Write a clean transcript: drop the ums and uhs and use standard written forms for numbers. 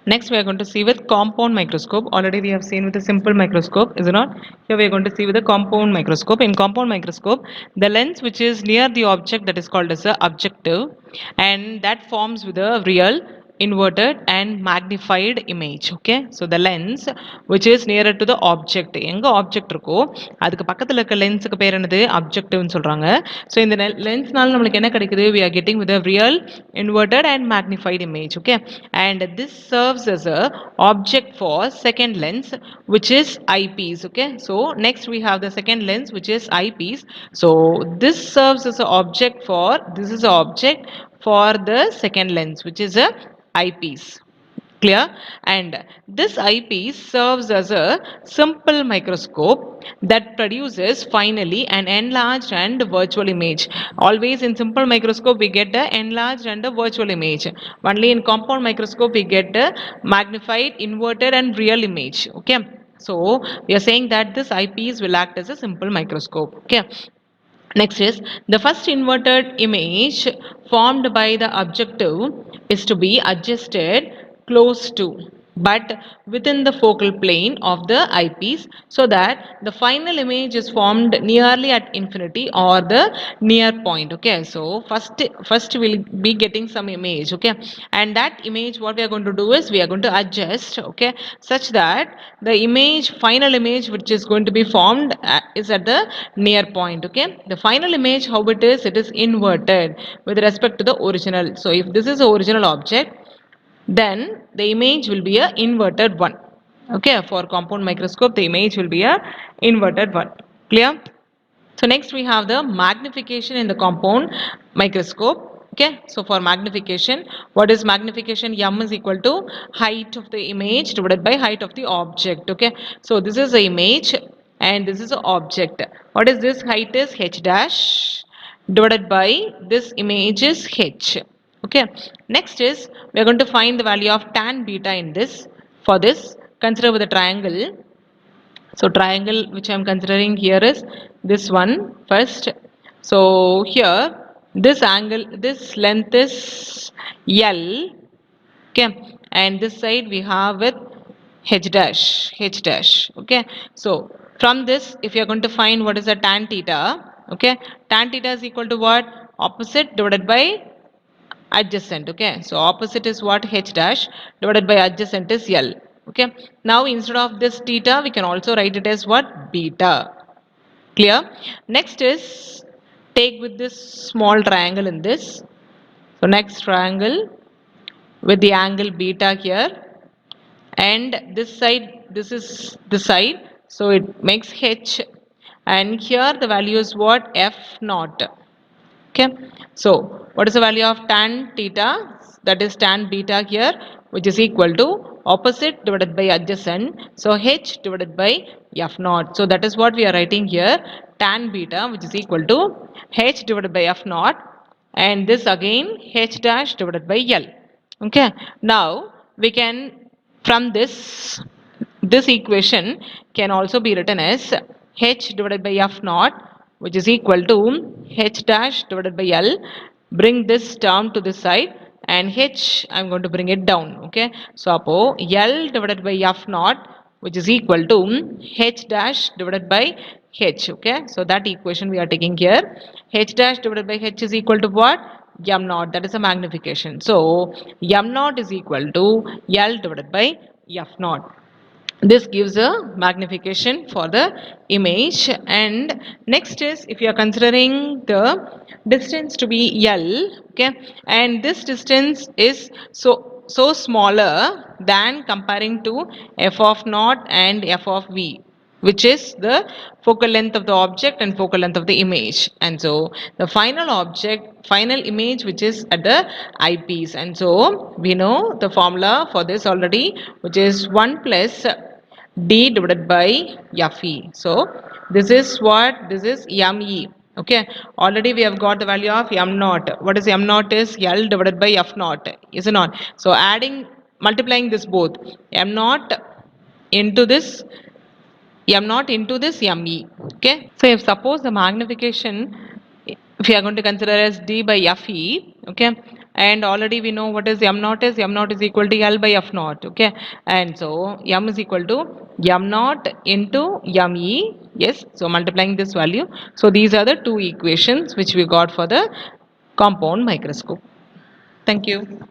Next, we are going to see with compound microscope. Already we have seen with a simple microscope, is it not? Here we are going to see with a compound microscope. In compound microscope, the lens which is near the object, that is called as a objective, and that forms with a real, inverted and magnified image. Okay, so the lens which is nearer to the object, எங்க object இருக்கோ அதுக்கு பக்கத்துல இருக்க லென்ஸுக்கு பேர் என்னது அப்ஜெக்டிவ்னு சொல்றாங்க. So இந்த லென்ஸ்னால நம்மளுக்கு என்ன கிடைக்குது, we are getting with a real, inverted and magnified image. Okay, and this serves as a object for second lens which is eyepiece. Okay, so next we have the second lens which is eyepiece. So this serves as a object for, this is a object for the second lens which is a eyepiece. Clear? And this eyepiece serves as a simple microscope that produces finally an enlarged and virtual image. Always in simple microscope we get the enlarged and the virtual image. Only in compound microscope we get the magnified, inverted and real image. Okay, so we are saying that this eyepiece will act as a simple microscope. Okay, next is the first inverted image formed by the objective is to be adjusted close to but within the focal plane of the eyepiece, so that the final image is formed nearly at infinity or the near point. Okay, so first we'll be getting some image. Okay, and that image what we are going to do is we are going to adjust, okay, such that the image, final image which is going to be formed is at the near point. Okay, the final image how it is inverted with respect to the original. So if this is the original object, then the image will be a inverted one. Okay, for compound microscope the image will be a inverted one. Clear? So next we have the magnification in the compound microscope. Okay, so for magnification, what is magnification? M is equal to height of the image divided by height of the object. Okay, so this is the image and this is the object. What is this? Height is h dash divided by this image is h. Okay, next is we are going to find the value of tan beta in this. For this, consider with a triangle. So triangle which I am considering here is this one first. So here this angle, this length is L. Okay, and this side we have with h dash. Okay, so from this if you are going to find what is the tan theta. Okay, tan theta is equal to what? Opposite divided by adjacent. Okay, so opposite is what? H dash divided by adjacent is L. Okay, now instead of this theta we can also write it as what? Beta. Clear? Next is take with this small triangle in this. So next triangle with the angle beta here, and this side, this is this side, so it makes H, and here the value is what? F naught. Okay, so what is the value of tan theta? That is tan beta here, which is equal to opposite divided by adjacent. So h divided by f naught. So that is what we are writing here, tan beta, which is equal to h divided by f naught, and this again h dash divided by L. Okay, now we can, from this equation can also be written as h divided by f naught, which is equal to h dash divided by L. Bring this term to this side and h I'm going to bring it down. Okay, so L divided by f naught, which is equal to h dash divided by h. Okay, so that equation we are taking here, h dash divided by h is equal to what? M naught, that is a magnification. So M naught is equal to L divided by f naught. This gives a magnification for the image. And next is if you are considering the distance to be L. Okay, and this distance is so smaller than comparing to f of naught and f of v, which is the focal length of the object and focal length of the image. And so the final object, final image which is at the eyepiece. And so we know the formula for this already, which is 1 plus d divided by fe. So this is what? This is me. Okay, already we have got the value of m naught. What is m naught? Is L divided by f naught, is it not? So adding, multiplying this both, m naught into this, m naught into this me. Okay, so if suppose the magnification, if you are going to consider as d by fe, okay, and already we know what is m naught is. M naught is equal to L by F naught, okay, and so m is equal to m naught into me. Yes, so multiplying this value, so these are the two equations which we got for the compound microscope. Thank you.